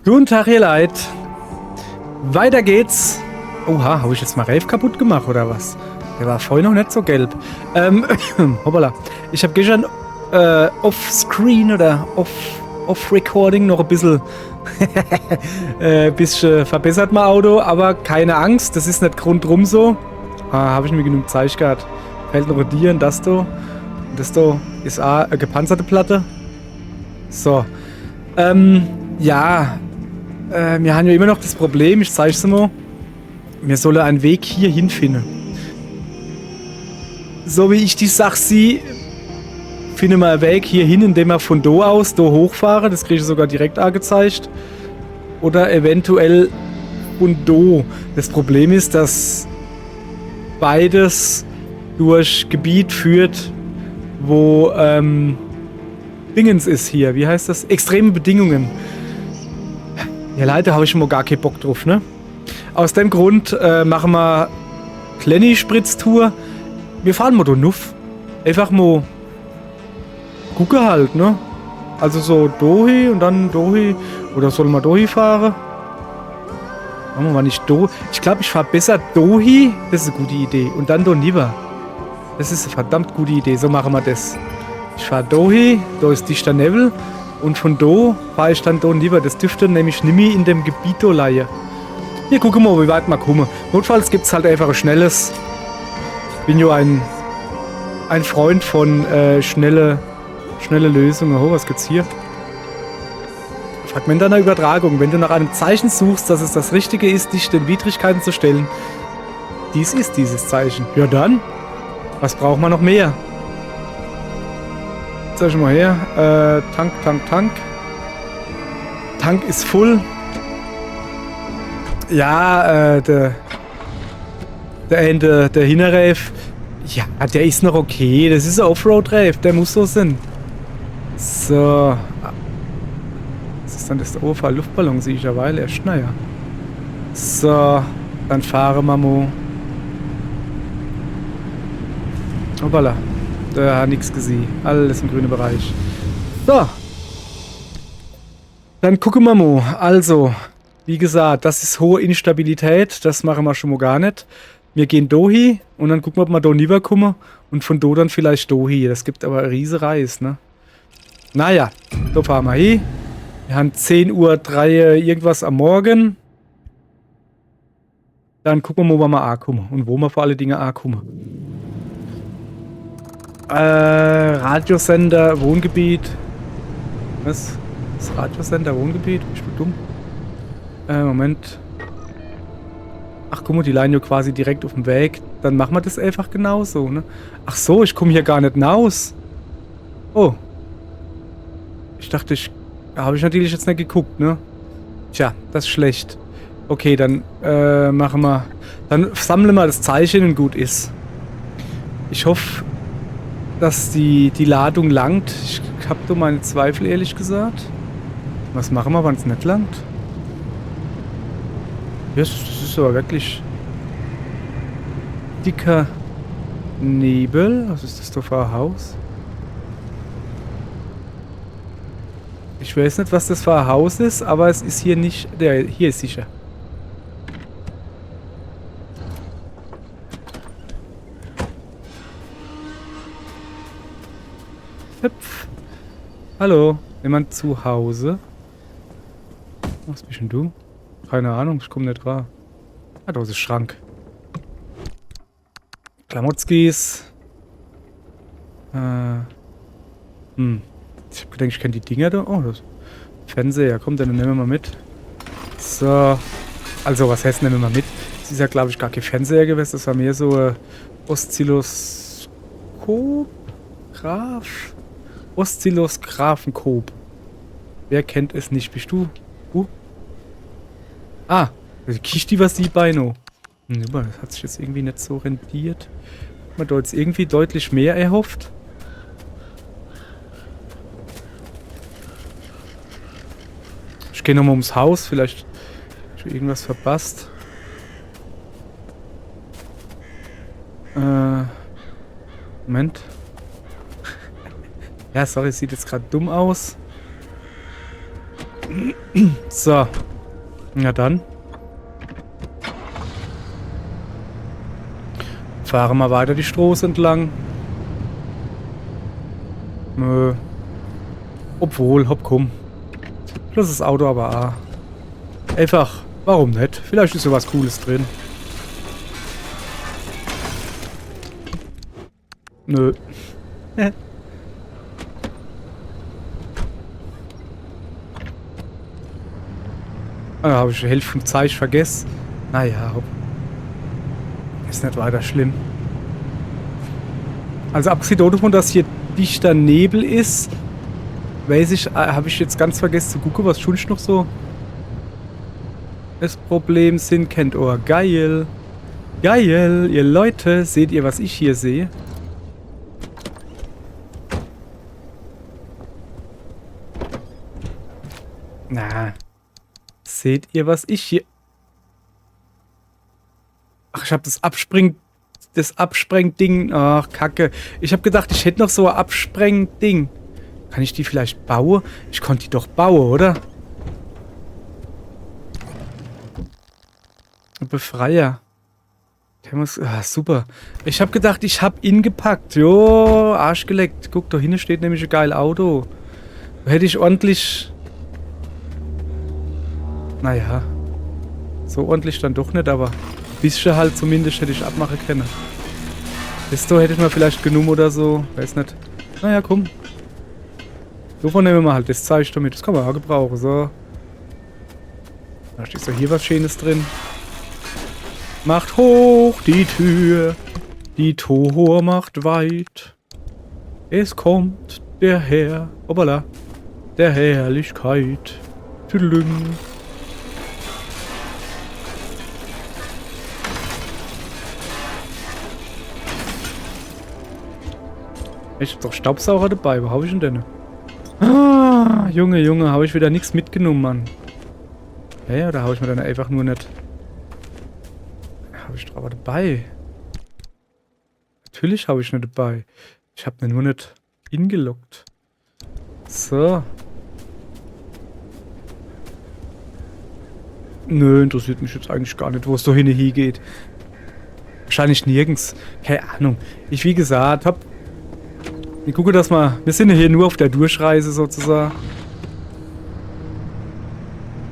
Guten Tag, ihr Leid. Weiter geht's. Oha, habe ich jetzt mal Rave kaputt gemacht oder was? Der war vorhin noch nicht so gelb. Hoppala. Ich habe gestern off-screen oder off-recording noch ein bisschen verbessert mein Auto, aber keine Angst, das ist nicht grundrum so. Habe ich mir genug Zeit gehabt. Fällt noch ein Dir und das da. Und das da ist auch eine gepanzerte Platte. So. Ja. Wir haben ja immer noch das Problem, ich zeige es mal. Wir sollen einen Weg hier hinfinden. So wie ich die Sache sehe, finden wir einen Weg hier hin, indem wir von da aus da hochfahren. Das kriege ich sogar direkt angezeigt. Oder eventuell von da. Das Problem ist, dass beides durch Gebiet führt, wo Dingens ist hier. Wie heißt das? Extreme Bedingungen. Ja, leider habe ich schon mal gar keinen Bock drauf, ne? Aus dem Grund machen wir kleine Spritztour. Wir fahren mal da nuff. Einfach mal gucken halt, ne? Also so Dohi und dann Dohi. Oder soll man Dohi fahren? Machen wir mal nicht Dohi. Ich glaube, ich fahre besser Dohi. Das ist eine gute Idee. Und dann Doniva. Das ist eine verdammt gute Idee. So machen wir das. Ich fahre Dohi. Da ist dichter Nebel. Und von da fahre ich dann Doniva. Das dürfte nämlich nicht mehr in dem Gebiet da liegen. Hier gucken wir mal, wie weit wir kommen. Notfalls gibt es halt einfach ein schnelles. Ich bin ja ein Freund von schnelle Lösungen. Oh, was gibt's hier? Fragment einer Übertragung. Wenn du nach einem Zeichen suchst, dass es das Richtige ist, dich den Widrigkeiten zu stellen. Dies ist dieses Zeichen. Ja dann. Was braucht man noch mehr? Zeig ich mal her. Tank. Tank ist voll. Ja, der Hinterreif. Ja, der ist noch okay. Das ist ein Offroad-Reif. Der muss so sein. So. Was ist dann das? Luftballon sehe ich ja, weil erst. Naja. So. Dann fahren wir mal. Hoppala. Da hat nichts gesehen. Alles im grünen Bereich. So. Dann gucken wir mal. Also. Wie gesagt, das ist hohe Instabilität. Das machen wir schon mal gar nicht. Wir gehen Dohi und dann gucken wir, ob wir da rüber kommen. Und von da dann vielleicht Dohi. Das gibt aber eine riese Reis, ne? Naja, da fahren wir hin. Wir haben 10:03 Uhr irgendwas am Morgen. Dann gucken wir mal, wo wir ankommen. Und wo wir vor alle Dinge ankommen. Radiosender, Wohngebiet. Was? Das Radiosender, Wohngebiet? Bist du dumm? Moment. Ach, guck mal, die Line ja quasi direkt auf dem Weg. Dann machen wir das einfach genauso, ne? Ach so, ich komme hier gar nicht raus. Oh. Ich dachte, habe ich natürlich jetzt nicht geguckt, ne? Tja, das ist schlecht. Okay, dann machen wir. Dann sammeln wir das Zeichen und gut ist. Ich hoffe, dass die Ladung langt. Ich habe da meine Zweifel, ehrlich gesagt. Was machen wir, wenn es nicht langt? Das ist aber wirklich dicker Nebel. Was ist das da für ein Haus? Ich weiß nicht, was das für ein Haus ist, aber es ist hier nicht. Hier ist sicher. Hüpf. Hallo, jemand zu Hause? Was bist denn du? Keine Ahnung, ich komme nicht wahr. Ah, da ist ein Schrank. Klamotzkis. Ich hab gedacht, ich kenne die Dinger da. Oh, das Fernseher. Komm, dann nehmen wir mal mit. So. Also, was heißt, nehmen wir mal mit? Das ist ja, glaube ich, gar kein Fernseher gewesen. Das war mehr so ein Oszillosgraphenkop. Wer kennt es nicht? Bist du? Ah, die Kiste, was die Beine. Das hat sich jetzt irgendwie nicht so rentiert. Man da jetzt irgendwie deutlich mehr erhofft. Ich gehe nochmal ums Haus, vielleicht schon irgendwas verpasst. Moment. Ja, sorry, sieht jetzt gerade dumm aus. So. Na dann. Fahren wir weiter die Straße entlang. Obwohl, hopp, komm. Das ist das Auto aber auch. Einfach, warum nicht? Vielleicht ist so was Cooles drin. Nö. Da habe ich die Hälfte vom Zeichen vergessen. Naja, hopp. Ist nicht weiter schlimm. Also abgesehen davon, dass hier dichter Nebel ist, weiß ich, habe ich jetzt ganz vergessen zu gucken, was schon noch so das Problem sind. Kennt ihr? Geil. Geil, ihr Leute. Seht ihr, was ich hier sehe? Na. Seht ihr, was ich hier... Ach, ich habe das Absprengding. Ach, Kacke. Ich habe gedacht, ich hätte noch so ein Absprengding. Kann ich die vielleicht bauen? Ich konnte die doch bauen, oder? Ein Befreier. Der muss... Ah, super. Ich habe gedacht, ich habe ihn gepackt. Jo, Arsch geleckt. Guck, da hinten steht nämlich ein geiles Auto. Da hätte ich ordentlich... Naja. So ordentlich dann doch nicht, aber... Ein bisschen halt zumindest hätte ich abmachen können. Das da hätte ich mal vielleicht genommen oder so. Weiß nicht. Naja, komm. Davon nehmen wir mal halt das Zeichen damit. Das kann man auch gebrauchen. So. Da steht so hier was Schönes drin. Macht hoch die Tür. Die Tor macht weit. Es kommt der Herr. Obala. Der Herrlichkeit. Tüdelüm. Ich hab doch Staubsauger dabei. Wo habe ich denn? Ah, Junge, Junge, habe ich wieder nichts mitgenommen, Mann. Ja, oder habe ich mir dann einfach nur nicht... Habe ich doch aber dabei. Natürlich habe ich nicht dabei. Ich habe mir nur nicht hingelockt. So. Nö, interessiert mich jetzt eigentlich gar nicht, wo es da hingeht. Wahrscheinlich nirgends. Keine Ahnung. Ich, wie gesagt, hab... Ich gucke das mal. Wir sind ja hier nur auf der Durchreise sozusagen.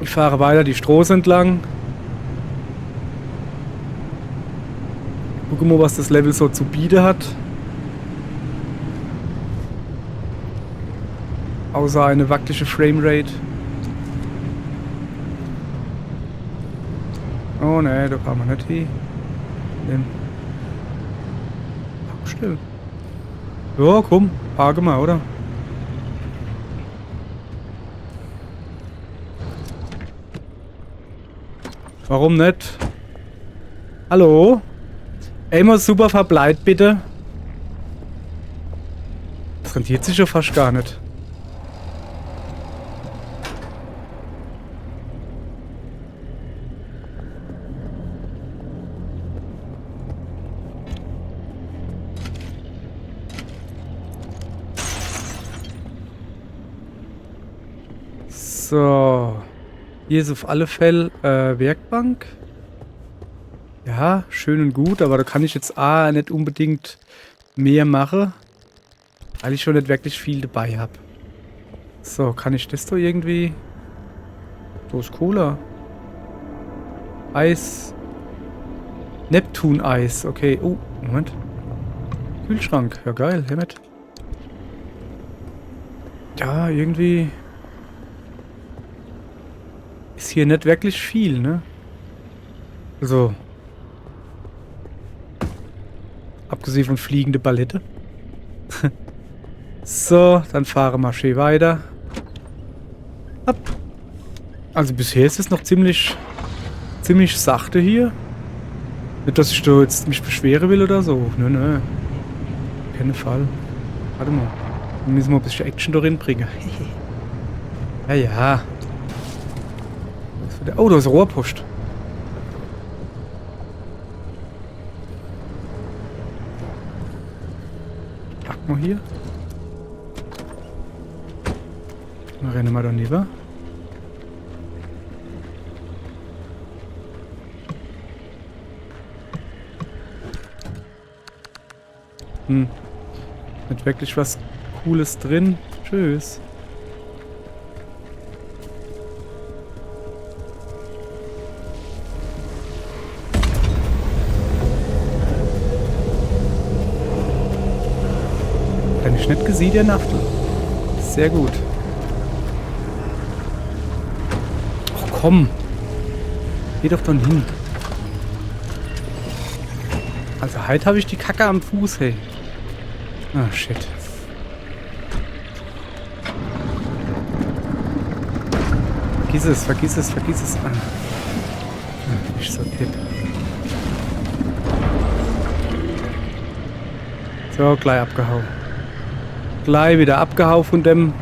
Ich fahre weiter die Straße entlang. Gucke mal, was das Level so zu bieten hat. Außer eine wackelige Framerate. Oh ne, da kann man nicht hin. Nimm. Still. Ja, komm, parke mal, oder? Warum nicht? Hallo? Einmal super verbleibt, bitte. Das rentiert sich ja fast gar nicht. So. Hier ist auf alle Fälle Werkbank. Ja, schön und gut, aber da kann ich jetzt nicht unbedingt mehr machen, weil ich schon nicht wirklich viel dabei habe. So, kann ich das da irgendwie... Wo ist Cola? Eis. Neptun-Eis, okay. Oh, Moment. Kühlschrank, ja geil, her mit. Ja, irgendwie... Ist hier nicht wirklich viel, ne? Also... Abgesehen von fliegende Ballette. So, dann fahren wir schön weiter. Ab. Also bisher ist es noch ziemlich sachte hier. Nicht, dass ich da jetzt mich beschweren will oder so. Nö, nö. Keinen Fall. Warte mal. Wir müssen mal ein bisschen Action darin bringen. Ja, ja. Oh, da ist Rohrpost. Packen wir hier. Dann rennen wir daneben. Nicht wirklich was Cooles drin. Tschüss. Dann ist nicht gesehen, der Naftel. Sehr gut. Ach komm. Geh doch dann hin. Also heute habe ich die Kacke am Fuß, hey. Ah, shit. Vergiss es. Ah. Ich so tipp. So, gleich abgehauen. Gleich wieder abgehauen von dem.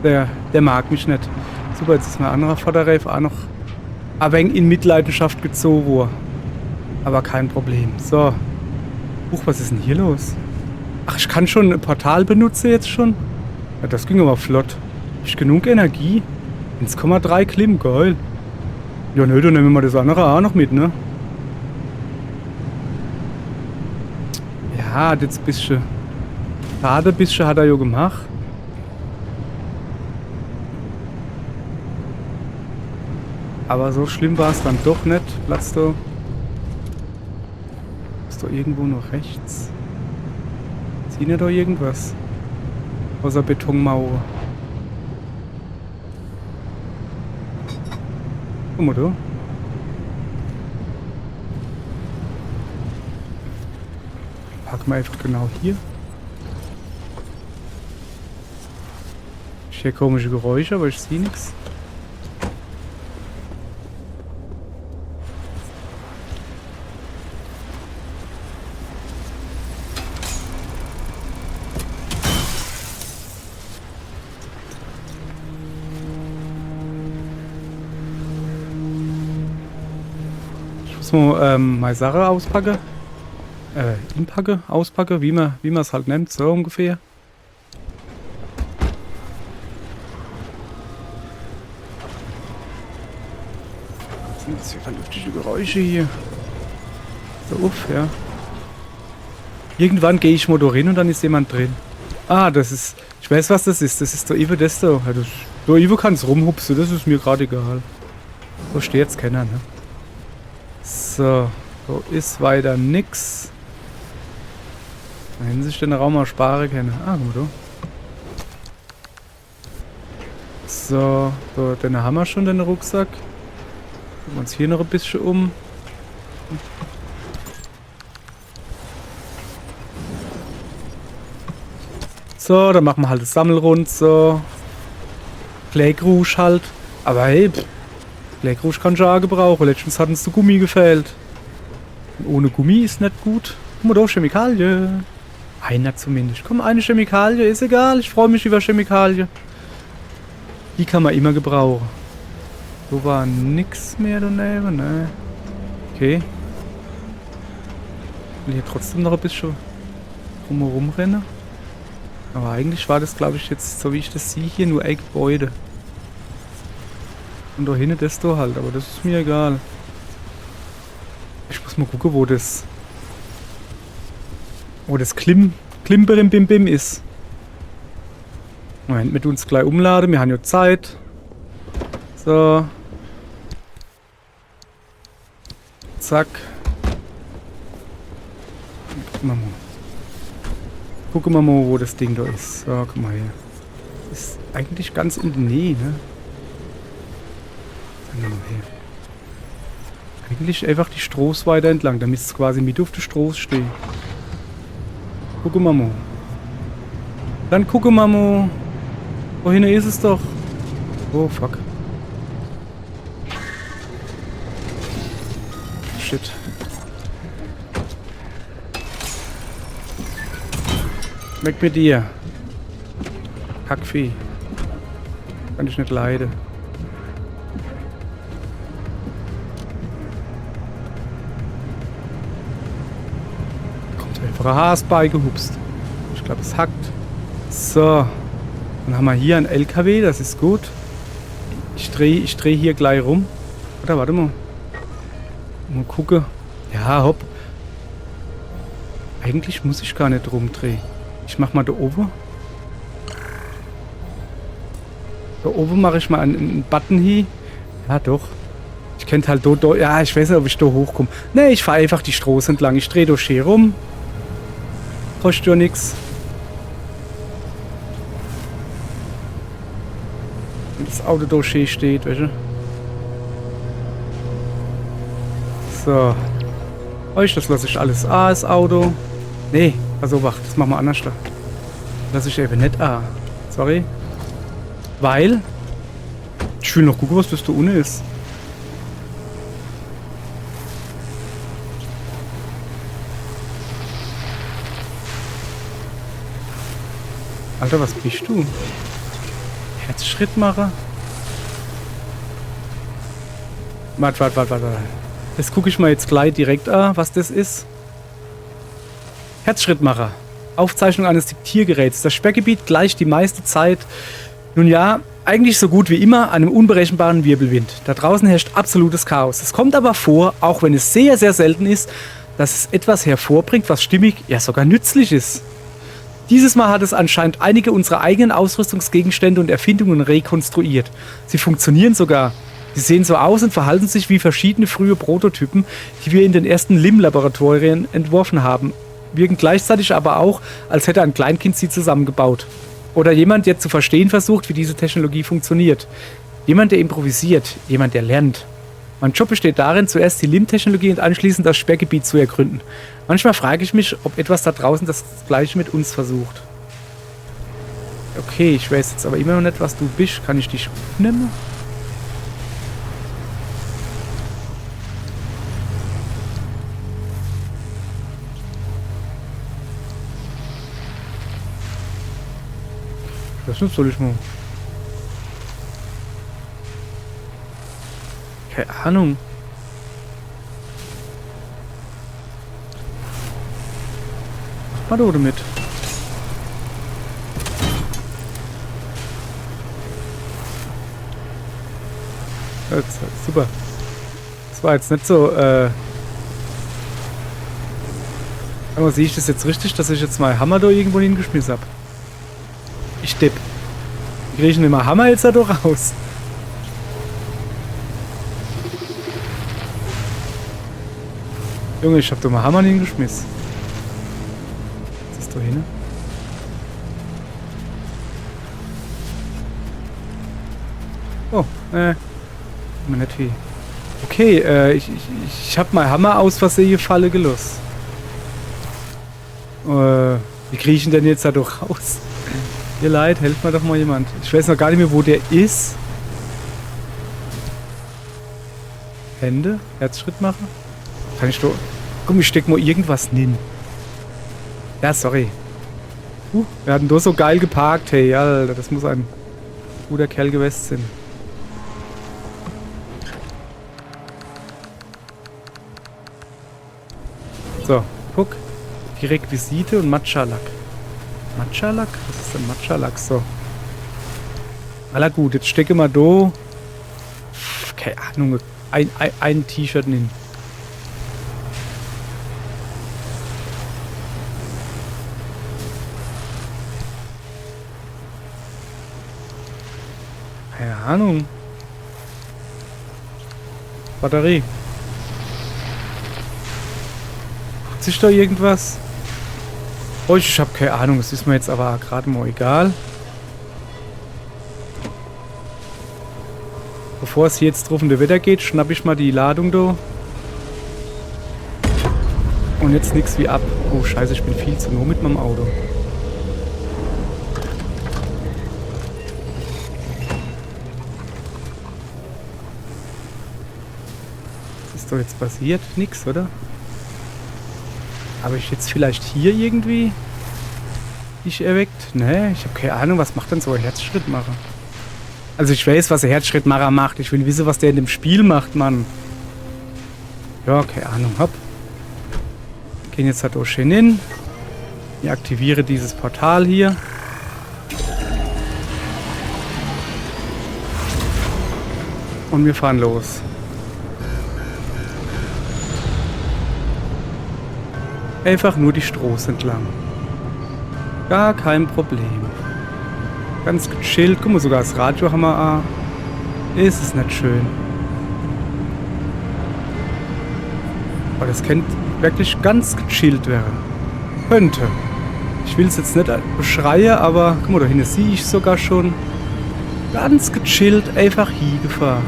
Der mag mich nicht. Super, jetzt ist mein anderer Vorderreif auch noch ein wenig in Mitleidenschaft gezogen worden. Aber kein Problem. So. Huch, was ist denn hier los? Ach, ich kann schon ein Portal benutzen jetzt schon? Ja, das ging aber flott. Hab ich genug Energie? 1,3 Klim, geil. Ja, nö, dann nehmen wir das andere auch noch mit, ne? Ja, jetzt ein bisschen. Schade, ein bisschen hat er ja gemacht. Aber so schlimm war es dann doch nicht. Platz da. Ist da irgendwo noch rechts? Sieht ihr da irgendwas? Außer Betonmauer. Guck mal da. Packen wir einfach genau hier. Ich höre komische Geräusche, aber ich sehe nichts. Ich muss mal meine Sache auspacke. Auspacke, wie man es halt nennt, so ungefähr. Was sind das für vernünftige Geräusche hier? So uff, ja. Irgendwann gehe ich mal da rein und dann ist jemand drin. Ah, das ist. Ich weiß, was das ist. Das ist der Ivo das da. Ja, der Ivo kann es rumhupsen, das ist mir gerade egal. So steht jetzt keiner, ne? So, da ist weiter nix. Wenn sich den Raum mal sparen können. Ah, guck mal da. So, da, den haben wir schon, den Rucksack. Gucken wir uns hier noch ein bisschen um. So, dann machen wir halt das Sammelrund, so. Black Rouge halt. Aber hey, Black Rouge kann schon auch gebrauchen. Letztens hat uns der Gummi gefehlt. Und ohne Gummi ist nicht gut. Guck mal da, Chemikalie. Einer zumindest. Komm, eine Chemikalie, ist egal. Ich freue mich über Chemikalie. Die kann man immer gebrauchen. So war nix mehr daneben, ne? Okay. Ich will hier trotzdem noch ein bisschen drumherum rennen. Aber eigentlich war das, glaube ich, jetzt, so wie ich das sehe, hier nur ein Gebäude. Und da hinten das da halt, aber das ist mir egal. Ich muss mal gucken, wo das Klimperim-Bim-Bim ist. Moment, mit uns gleich umladen, wir haben ja Zeit. So. Zack. Gucken wir mal, wo das Ding da ist. So, guck mal hier. Ist eigentlich ganz in der Nähe, ne? Sagen wir mal hier. Eigentlich einfach die Strohs weiter entlang, damit es quasi mit auf der Strohs steht. Gucken wir mal. Dann gucken wir mal. Wohin ist es doch? Oh, fuck. Shit. Weg mit dir. Kackvieh. Kann ich nicht leiden. Kommt einfach ein Haas beigehupst. Ich glaube, es hackt. So. Dann haben wir hier einen LKW, das ist gut. Ich dreh hier gleich rum. Oder warte mal. Mal gucken. Ja, hopp. Eigentlich muss ich gar nicht rumdrehen. Ich mach mal da oben. Da oben mache ich mal einen Button hier. Ja, doch. Ich könnte halt da. Ja, ich weiß nicht, ob ich da hochkomme. Ne, ich fahre einfach die Straße entlang. Ich drehe da schön rum. Kostet ja nichts. Wenn das Auto da schön steht, weißt du? So. Euch, das lasse ich alles A, das Auto. Nee, also wach, das machen wir anders. Lass ich eben nicht A. Sorry. Weil. Ich will noch gucken, was das da unten ist. Alter, was bist du? Herzschrittmacher? Warte. Das gucke ich mal jetzt gleich direkt an, was das ist. Herzschrittmacher. Aufzeichnung eines Diktiergeräts. Das Sperrgebiet gleicht die meiste Zeit, nun ja, eigentlich so gut wie immer einem unberechenbaren Wirbelwind. Da draußen herrscht absolutes Chaos. Es kommt aber vor, auch wenn es sehr, sehr selten ist, dass es etwas hervorbringt, was stimmig, ja sogar nützlich ist. Dieses Mal hat es anscheinend einige unserer eigenen Ausrüstungsgegenstände und Erfindungen rekonstruiert. Sie funktionieren sogar. Sie sehen so aus und verhalten sich wie verschiedene frühe Prototypen, die wir in den ersten LIM-Laboratorien entworfen haben. Wirken gleichzeitig aber auch, als hätte ein Kleinkind sie zusammengebaut. Oder jemand, der zu verstehen versucht, wie diese Technologie funktioniert. Jemand, der improvisiert. Jemand, der lernt. Mein Job besteht darin, zuerst die LIM-Technologie und anschließend das Sperrgebiet zu ergründen. Manchmal frage ich mich, ob etwas da draußen das Gleiche mit uns versucht. Okay, ich weiß jetzt aber immer noch nicht, was du bist. Kann ich dich nehmen? Was soll ich mal? Keine Ahnung. Was macht er damit? Super. Das war jetzt nicht so, aber sehe ich das jetzt richtig, dass ich jetzt mal Hammer da irgendwo hingeschmissen habe? Ich depp. Wie kriege ich denn mal Hammer jetzt da doch raus? Junge, ich hab doch mal Hammer hingeschmissen. Was ist da hin? Oh, nicht viel. Okay, ich hab mal Hammer aus Versehen Falle gelost. Wie kriege ich ihn denn jetzt da doch raus? Ihr Leid, helft mir doch mal jemand. Ich weiß noch gar nicht mehr, wo der ist. Hände? Herzschrittmacher? Kann ich doch... Komm, ich steck mal irgendwas hin. Ja, sorry. Wir hatten da so geil geparkt. Hey, Alter, das muss ein guter Kerl gewesen sein. So, guck. Die Requisite und Matcha-Lack. Matcha-Lack? Was ist denn Matcha-Lack? So. Aller gut, jetzt stecke mal da. Keine Ahnung. Ein T-Shirt hin. Keine Ahnung. Batterie. Hat sich da irgendwas? Oh, ich habe keine Ahnung. Das ist mir jetzt aber gerade mal egal. Bevor es hier jetzt drauf in der Wetter geht, schnapp ich mal die Ladung da. Und jetzt nichts wie ab. Oh, scheiße, ich bin viel zu nah mit meinem Auto. Was ist doch jetzt passiert? Nix, oder? Habe ich jetzt vielleicht hier irgendwie dich erweckt? Ne, ich habe keine Ahnung, was macht denn so ein Herzschrittmacher? Also ich weiß, was ein Herzschrittmacher macht. Ich will wissen, was der in dem Spiel macht, Mann. Ja, keine Ahnung, hopp. Gehen jetzt halt auch schön hin. Ich aktiviere dieses Portal hier. Und wir fahren los. einfach nur die Straße entlang. Gar kein Problem. Ganz gechillt. Guck mal, sogar das Radio haben wir an. Ist es nicht schön. Aber das könnte wirklich ganz gechillt werden. Könnte. Ich will es jetzt nicht beschreien, aber guck mal, da hinten sehe ich sogar schon. Ganz gechillt einfach hier gefahren.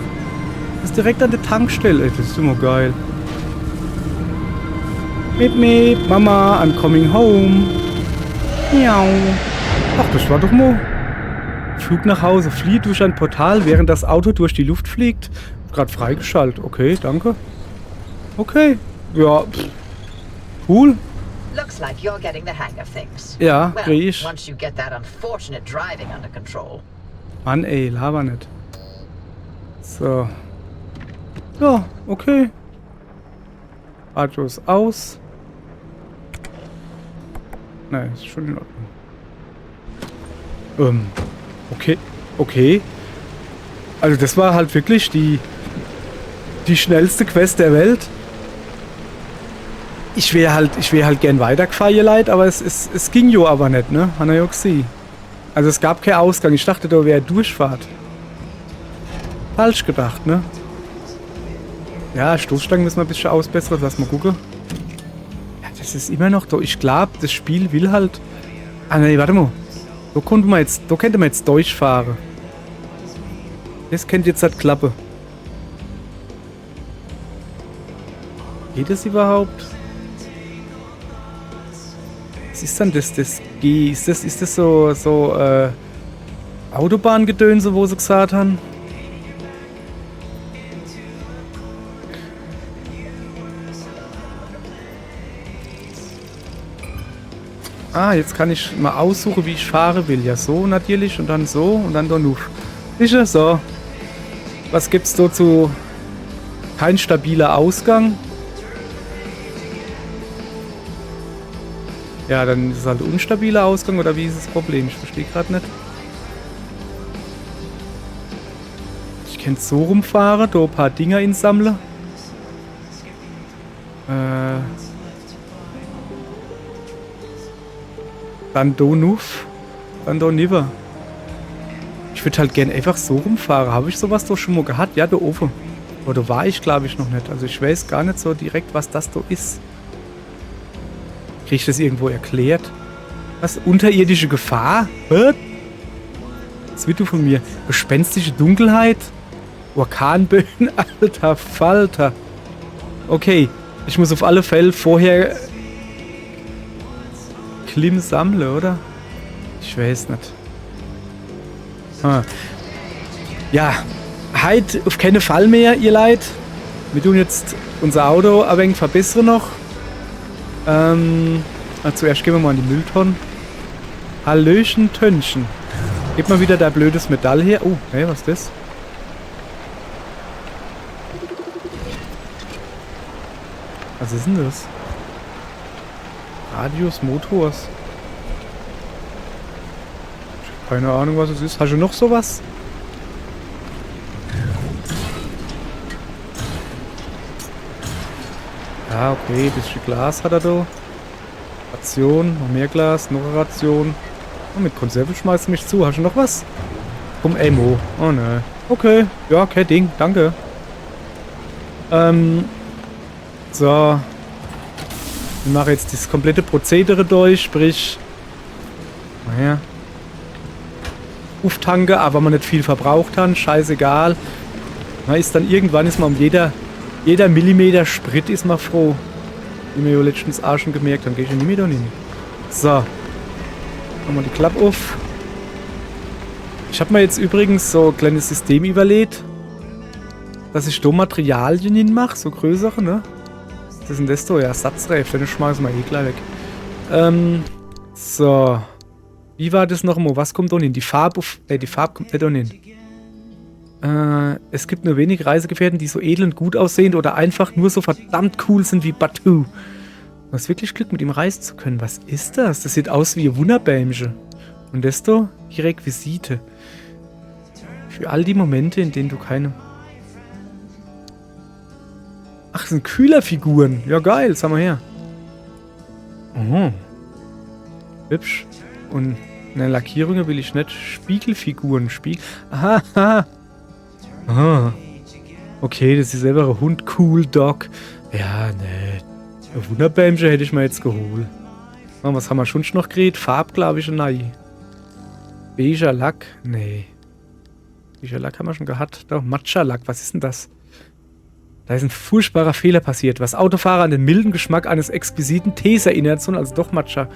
Das ist direkt an der Tankstelle. Das ist immer geil. Meep, meep, Mama, I'm coming home. Miau. Ach, das war doch mal. Flug nach Hause. Flieht durch ein Portal, während das Auto durch die Luft fliegt. Gerade freigeschaltet. Okay, danke. Okay. Ja, cool. Looks like you're getting the hang of things. Ja, krieg ich. Once you get that unfortunate driving under control. Mann, ey, laber nicht. So. Ja, okay. Radio ist aus. Nein, ist schon in Ordnung. Okay. Okay. Also das war halt wirklich die schnellste Quest der Welt. Ich wäre halt gern weitergefahren, ihr Leid, aber es ging jo aber nicht, ne? Hat er ja gesehen. Also es gab keinen Ausgang. Ich dachte, da wäre Durchfahrt. Falsch gedacht, ne? Ja, Stoßstangen müssen wir ein bisschen ausbessern. Lass mal gucken. Ja, das ist immer noch da. Ich glaube, das Spiel will halt... Ah, ne, warte mal. Da könnte man jetzt durchfahren. Das könnte jetzt halt klappen. Geht das überhaupt? Was ist denn das G? Ist das so Autobahngedönse, wo sie gesagt haben? Ah, jetzt kann ich mal aussuchen, wie ich fahren will. Ja, so natürlich und dann so und dann da noch. Sicher, so. Was gibt's dazu? Kein stabiler Ausgang. Ja, dann ist es halt ein unstabiler Ausgang, oder wie ist das Problem? Ich verstehe gerade nicht. Ich kann so rumfahren, da ein paar Dinger insammeln. Dann da nuff. Dann da niver. Ich würde halt gerne einfach so rumfahren. Habe ich sowas doch schon mal gehabt? Ja, da oben. Aber da war ich, glaube ich, noch nicht. Also ich weiß gar nicht so direkt, was das da ist. Kriege ich das irgendwo erklärt? Was? Unterirdische Gefahr? Was? Was willst du von mir? Gespenstische Dunkelheit? Orkanböen? Alter Falter. Okay, ich muss auf alle Fälle vorher Klim sammeln, oder? Ich weiß nicht. Ja, heute auf keinen Fall mehr, ihr Leid. Wir tun jetzt unser Auto ein wenig verbessern noch. Zuerst gehen wir mal in die Mülltonne. Hallöchen, Tönchen. Gib mal wieder da blödes Metall her. Oh, hey, was ist das? Was ist denn das? Radius Motors. Ich habe keine Ahnung, was es ist. Hast du noch sowas? Ja, okay, ein bisschen Glas hat er da. Ration, noch mehr Glas, noch eine Ration. Oh, mit Konserve schmeißt du mich zu. Hast du noch was? Komm, Mo. Oh ne. Okay, ja, kein Ding, danke. So. Ich mache jetzt das komplette Prozedere durch, sprich. Naja. Auftanke, aber man nicht viel verbraucht hat, scheißegal. Na, ist dann irgendwann ist man um jeder Millimeter Sprit ist man froh. Wie wir ja letztens auch schon gemerkt haben, gehe ich ja nicht mehr da hin. So. Machen wir die Klappe auf. Ich habe mir jetzt übrigens so ein kleines System überlegt, dass ich da Materialien hinmache, so größere, ne? Was ist denn das da? Ja, Ersatzreif, dann schmeißen wir eh gleich weg. So. Wie war das noch mal? Was kommt da hin? Die Farbe auf. Die Farbe kommt nicht da hin. Es gibt nur wenig Reisegefährten, die so edel und gut aussehen oder einfach nur so verdammt cool sind wie Batu. Du hast wirklich Glück, mit ihm reisen zu können. Was ist das? Das sieht aus wie ein Wunderbämchen. Und das da? Die Requisite. Für all die Momente, in denen du keine... Ach, das sind Kühlerfiguren. Ja, geil. Sag mal her. Oh. Hübsch. Und eine Lackierung will ich nicht. Spiegelfiguren. Aha, aha. Aha. Okay, das ist selber ein Hund. Cool Dog. Ja, ne. Ein Wunderbämchen hätte ich mir jetzt geholt. Oh, was haben wir schon noch gekriegt? Farb, glaube ich, nein. Beiger Lack? Nee. Beiger Lack haben wir schon gehabt. Doch, Matcha-Lack. Was ist denn das? Da ist ein furchtbarer Fehler passiert. Was Autofahrer an den milden Geschmack eines exquisiten Tees erinnert, sondern also doch Matcha,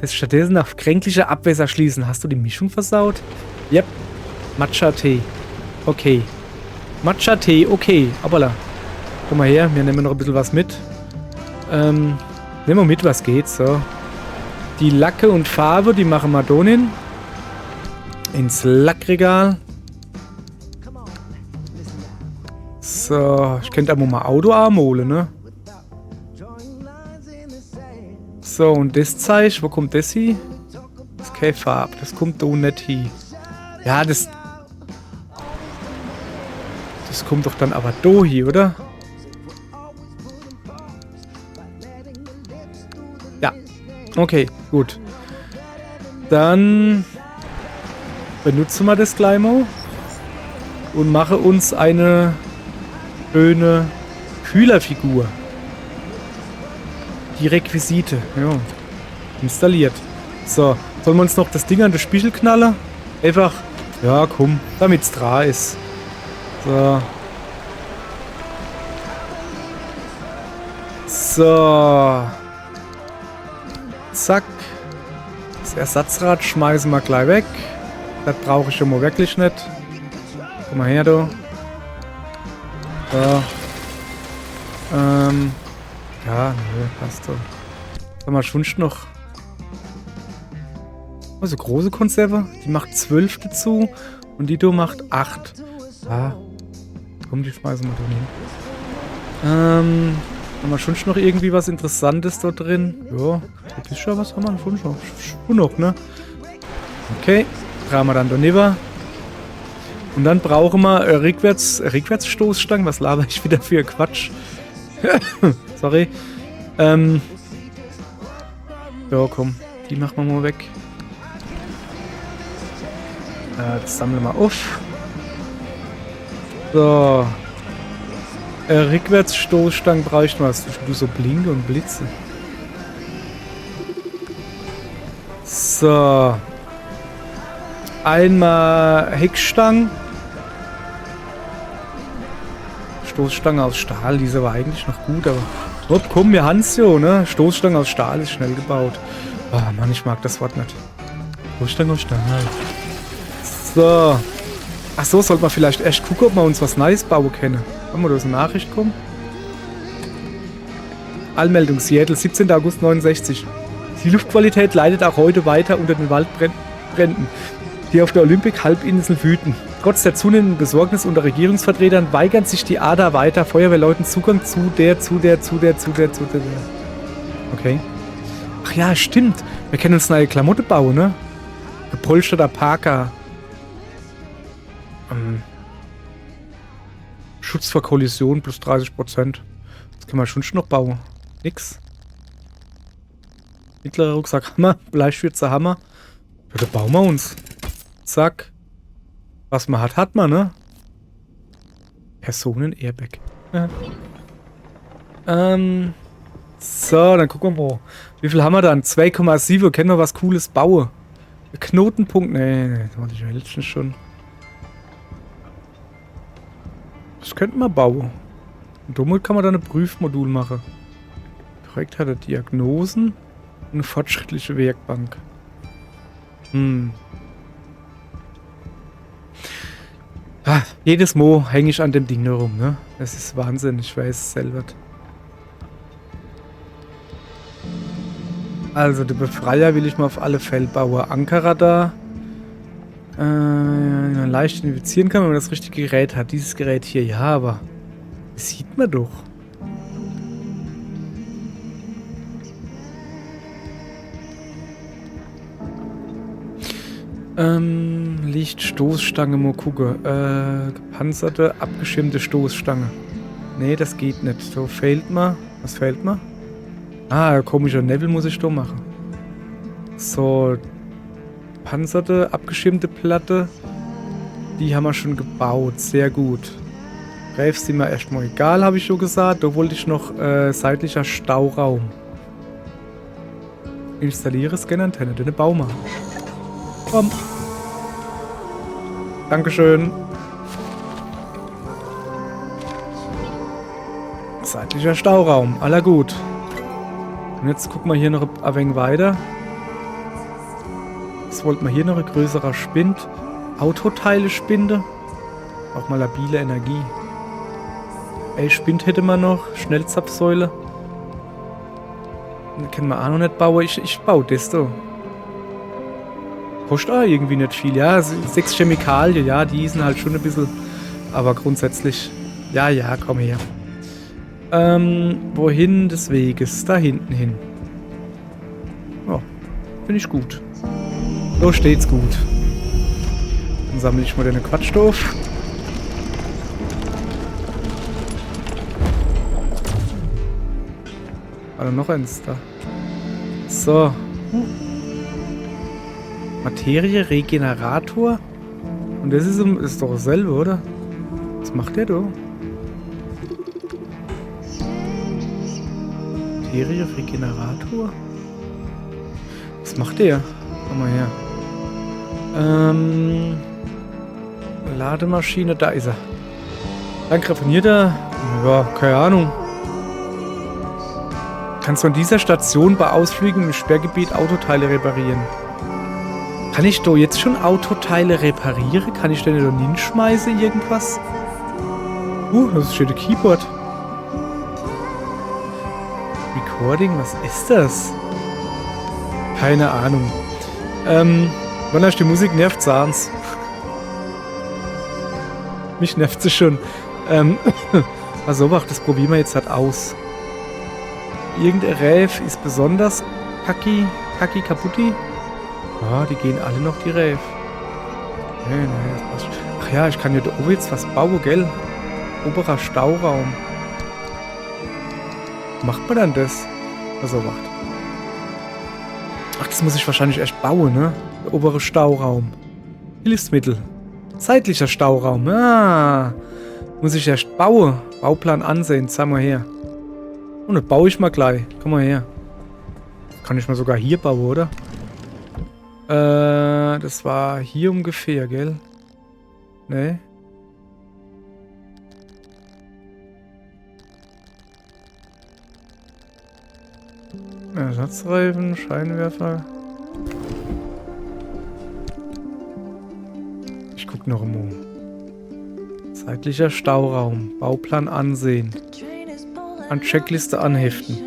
lässt stattdessen auf kränkliche Abwässer schließen. Hast du die Mischung versaut? Yep. Matcha-Tee. Okay. Matcha-Tee, okay. Hoppala. Komm mal her, wir nehmen noch ein bisschen was mit. Nehmen wir mit, was geht. So. Die Lacke und Farbe, die machen wir da hin. Ins Lackregal. So, ich könnte aber mal Autoarm holen, ne? So, und das Zeichen, wo kommt das hin? Das ist keine Farbe, das kommt da nicht hin. Ja, das kommt doch dann aber da hin, oder? Ja, okay, gut. Dann benutzen wir das gleich mal und machen uns eine schöne Kühlerfigur. Die Requisite, ja. Installiert. So, sollen wir uns noch das Ding an den Spiegel knallen? Einfach, ja komm, damit es dran ist. So. So. Zack. Das Ersatzrad schmeißen wir gleich weg. Das brauche ich schon mal wirklich nicht. Komm mal her, du. So. Ja, nö, passt so. Was haben wir schon noch? Also große Konserve. Die macht 12 dazu. Und die da macht 8. Ah. Komm, die schmeißen wir da hin. Haben wir schon noch irgendwie was Interessantes da drin? Ja, das ist schon was haben wir schon noch, ne? Okay. Drehen wir dann daneben. Und dann brauchen wir Rückwärtsstoßstangen. Was laber ich wieder für Quatsch? Sorry. Ja, komm. Die machen wir mal weg. Das sammeln wir auf. So. Rückwärtsstoßstangen bräuchten wir. Du so blinke und blitze. So. Einmal Heckstangen. Stoßstange aus Stahl, die ist aber eigentlich noch gut, aber... Oh, komm, wir haben's ja, ne? Stoßstange aus Stahl ist schnell gebaut. Oh Mann, ich mag das Wort nicht. Stoßstange aus Stahl. So. Ach so, sollte man vielleicht echt gucken, ob wir uns was Neues bauen können. Wollen wir da so eine Nachricht kommen? Allmeldung, Seattle, 17. August 69. Die Luftqualität leidet auch heute weiter unter den Waldbränden, die auf der Olympic-Halbinsel wüten. Trotz der zunehmenden Besorgnis unter Regierungsvertretern weigern sich die ADA weiter, Feuerwehrleuten Zugang zu der. Okay. Ach ja, stimmt. Wir können uns neue Klamotte bauen, ne? Gepolsterter Parker. Schutz vor Kollision plus 30%. Das können wir schon noch bauen. Nix. Mittlerer Rucksack, Hammer. Bleischwürzer Hammer. Ja, da bauen wir uns. Zack. Was man hat, hat man, ne? Personen-Airbag. Ja. So, dann gucken wir mal. Wie viel haben wir dann? 2,7. Können wir was Cooles bauen? Knotenpunkt. Nee, das wollte ich ja letztens schon. Das könnten wir bauen. Und damit kann man dann ein Prüfmodul machen. Korrekt hat er Diagnosen und eine fortschrittliche Werkbank. Ah, jedes Mal hänge ich an dem Ding nur rum, ne? Das ist Wahnsinn, ich weiß es selber. Also, der Befreier will ich mal auf alle Fälle bauen. Ankerradar. Leicht identifizieren kann, wenn man das richtige Gerät hat. Dieses Gerät hier, ja, aber das sieht man doch. Lichtstoßstange, mal gucken. Gepanzerte, abgeschirmte Stoßstange. Nee, das geht nicht. So fehlt mir. Was fehlt mir? Ah, komischer Nebel muss ich da machen. So, panzerte, abgeschirmte Platte. Die haben wir schon gebaut. Sehr gut. Räfs sind mir erstmal egal, habe ich schon gesagt. Da wollte ich noch seitlicher Stauraum. Installiere Scanantenne, den Baum machen. Komm. Dankeschön. Seitlicher Stauraum. Aller gut. Und jetzt gucken wir hier noch ein wenig weiter. Was wollten wir hier noch? Ein größerer Spind. Autoteile Spinde. Auch mal labile Energie. Ey, Spind hätte man noch. Schnellzapfsäule. Den können wir auch noch nicht bauen. Ich baue das da. Kostet auch irgendwie nicht viel. Ja, 6 Chemikalien. Ja, die sind halt schon ein bisschen. Aber grundsätzlich. Ja, komm her. Wohin des Weges? Da hinten hin. Ja, finde ich gut. So steht's gut. Dann sammle ich mal den Quatschstoff. War da noch eins da? So. Materie, Regenerator. Und das ist doch dasselbe, oder? Was macht der da? Materie, Regenerator? Was macht der? Komm mal her. Lademaschine, da ist er. Dann raffiniert er. Ja, keine Ahnung. Kannst du an dieser Station bei Ausflügen im Sperrgebiet Autoteile reparieren? Kann ich da jetzt schon Autoteile reparieren? Kann ich denn da hinschmeißen, irgendwas? Das steht ein Keyboard. Recording, was ist das? Keine Ahnung. Wenn euch die Musik nervt, sagen's. Mich nervt sie schon. Also, das probieren wir jetzt halt aus. Irgendein Räf ist besonders kacki kaputti. Ah, die gehen alle noch, die Räf. Nee, das passt. Ach ja, ich kann ja da oben jetzt was bauen, gell? Oberer Stauraum. Macht man dann das? Also, wacht. Ach, das muss ich wahrscheinlich erst bauen, ne? Der obere Stauraum. Hilfsmittel. Zeitlicher Stauraum. Ah. Muss ich erst bauen. Bauplan ansehen. Zeig mal her. Und dann baue ich mal gleich. Komm mal her. Kann ich mal sogar hier bauen, oder? Das war hier ungefähr, gell? Ne? Ersatzreifen, Scheinwerfer. Ich guck noch mal. Zeitlicher Stauraum. Bauplan ansehen. An Checkliste anheften.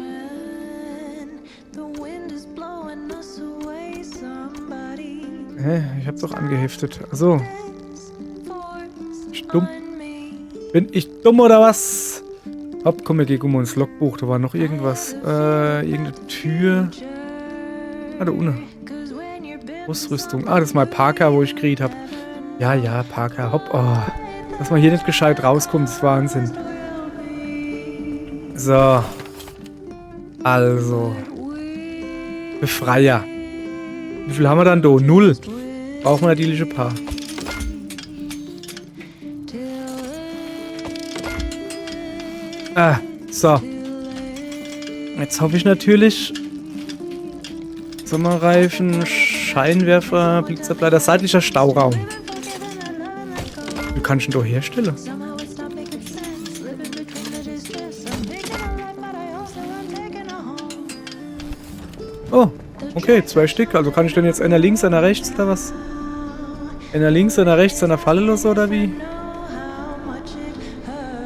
Hä? Ich hab's doch angeheftet. Achso. Ich dumm? Bin ich dumm oder was? Hopp, komm, wir gehen mal ins Logbuch. Da war noch irgendwas. Irgendeine Tür. Ah, da unten. Ausrüstung. Ah, das ist mal Parker, wo ich gekriegt habe. Ja, Parker. Hopp. Oh. Dass man hier nicht gescheit rauskommt, ist Wahnsinn. So. Also. Befreier. Wie viel haben wir dann da? 0. Brauchen wir natürlich ein paar. So. Jetzt hoffe ich natürlich. Sommerreifen, Scheinwerfer, Blitzableiter, seitlicher Stauraum. Wie kann ich denn da herstellen? Oh, okay, 2 Stück. Also kann ich denn jetzt einer links, einer rechts oder was? Einer links, einer rechts, einer Falle los oder wie?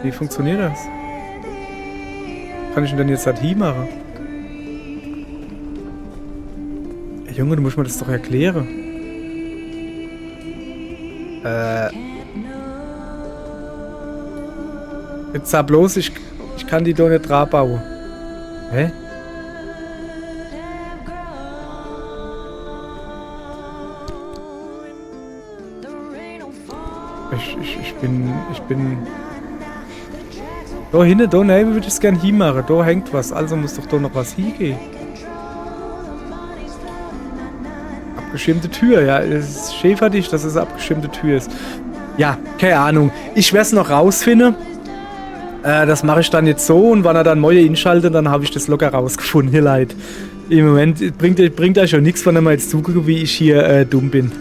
Wie funktioniert das? Kann ich denn jetzt halt hier machen? Hey, Junge, du musst mir das doch erklären. Jetzt sag bloß, ich kann die doch nicht dran bauen. Hä? Ich bin... Da hinten, da neben würde ich es gerne hinmachen. Da hängt was, also muss doch da noch was hingehen. Abgeschirmte Tür, ja. Es ist schäfertig, dass es eine abgeschirmte Tür ist. Ja, keine Ahnung. Ich werde es noch rausfinden. Das mache ich dann jetzt so und wenn er dann neue inschaltet, dann habe ich das locker rausgefunden. Hier leid. Im Moment bringt euch schon nichts, wenn ihr mal jetzt zuguckt, wie ich hier dumm bin.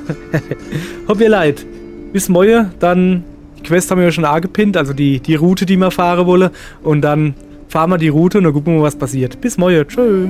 Hopp ihr leid. Bis morgen, dann die Quest haben wir ja schon angepinnt, also die Route, die wir fahren wollen. Und dann fahren wir die Route und dann gucken wir, was passiert. Bis morgen. Tschö.